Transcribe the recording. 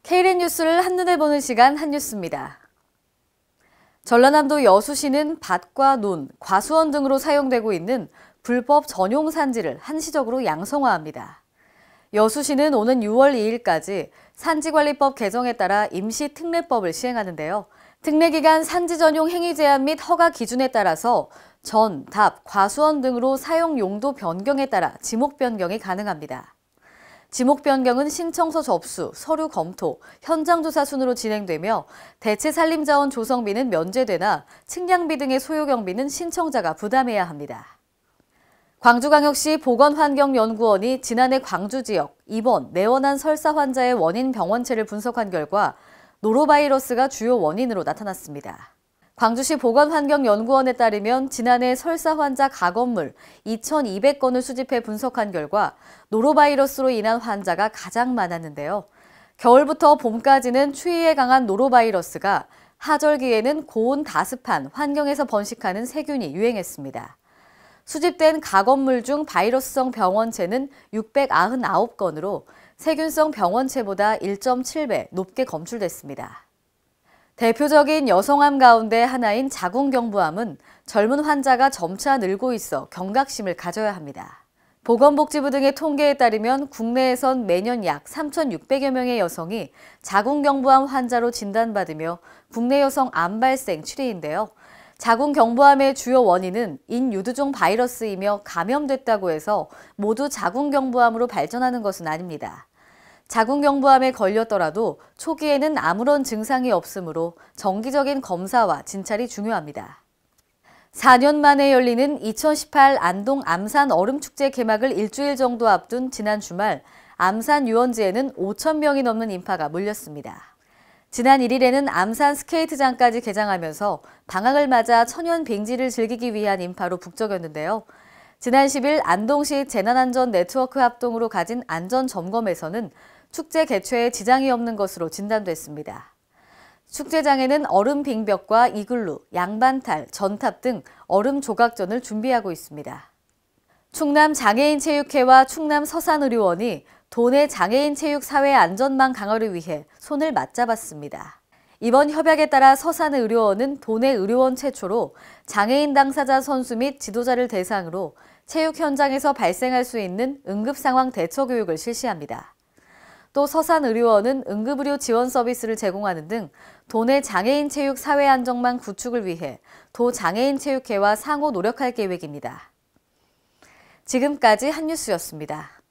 K랜 뉴스를 한눈에 보는 시간 한뉴스입니다. 전라남도 여수시는 밭과 논, 과수원 등으로 사용되고 있는 불법 전용 산지를 한시적으로 양성화합니다. 여수시는 오는 6월 2일까지 산지관리법 개정에 따라 임시특례법을 시행하는데요. 특례기간 산지 전용 행위 제한 및 허가 기준에 따라서 전, 답, 과수원 등으로 사용 용도 변경에 따라 지목 변경이 가능합니다. 지목 변경은 신청서 접수, 서류 검토, 현장 조사 순으로 진행되며 대체 산림자원 조성비는 면제되나 측량비 등의 소요 경비는 신청자가 부담해야 합니다. 광주광역시 보건환경연구원이 지난해 광주 지역 입원, 내원한 설사 환자의 원인 병원체를 분석한 결과 노로바이러스가 주요 원인으로 나타났습니다. 광주시 보건환경연구원에 따르면 지난해 설사 환자 가건물 2,200건을 수집해 분석한 결과 노로바이러스로 인한 환자가 가장 많았는데요. 겨울부터 봄까지는 추위에 강한 노로바이러스가, 하절기에는 고온 다습한 환경에서 번식하는 세균이 유행했습니다. 수집된 가건물 중 바이러스성 병원체는 699건으로 세균성 병원체보다 1.7배 높게 검출됐습니다. 대표적인 여성암 가운데 하나인 자궁경부암은 젊은 환자가 점차 늘고 있어 경각심을 가져야 합니다. 보건복지부 등의 통계에 따르면 국내에선 매년 약 3,600여 명의 여성이 자궁경부암 환자로 진단받으며 국내 여성 암 발생 7위인데요. 자궁경부암의 주요 원인은 인유두종 바이러스이며 감염됐다고 해서 모두 자궁경부암으로 발전하는 것은 아닙니다. 자궁경부암에 걸렸더라도 초기에는 아무런 증상이 없으므로 정기적인 검사와 진찰이 중요합니다. 4년 만에 열리는 2018 안동 암산 얼음축제 개막을 일주일 정도 앞둔 지난 주말 암산 유원지에는 5,000명이 넘는 인파가 몰렸습니다. 지난 1일에는 암산 스케이트장까지 개장하면서 방학을 맞아 천연빙지를 즐기기 위한 인파로 북적였는데요. 지난 10일 안동시 재난안전 네트워크 합동으로 가진 안전점검에서는 축제 개최에 지장이 없는 것으로 진단됐습니다. 축제장에는 얼음 빙벽과 이글루, 양반탈, 전탑 등 얼음 조각전을 준비하고 있습니다. 충남 장애인체육회와 충남 서산의료원이 도내 장애인 체육 사회 안전망 강화를 위해 손을 맞잡았습니다. 이번 협약에 따라 서산의료원은 도내 의료원 최초로 장애인 당사자 선수 및 지도자를 대상으로 체육 현장에서 발생할 수 있는 응급상황 대처 교육을 실시합니다. 또 서산의료원은 응급의료 지원 서비스를 제공하는 등 도내 장애인 체육 사회 안전망 구축을 위해 도장애인체육회와 상호 노력할 계획입니다. 지금까지 한뉴스였습니다.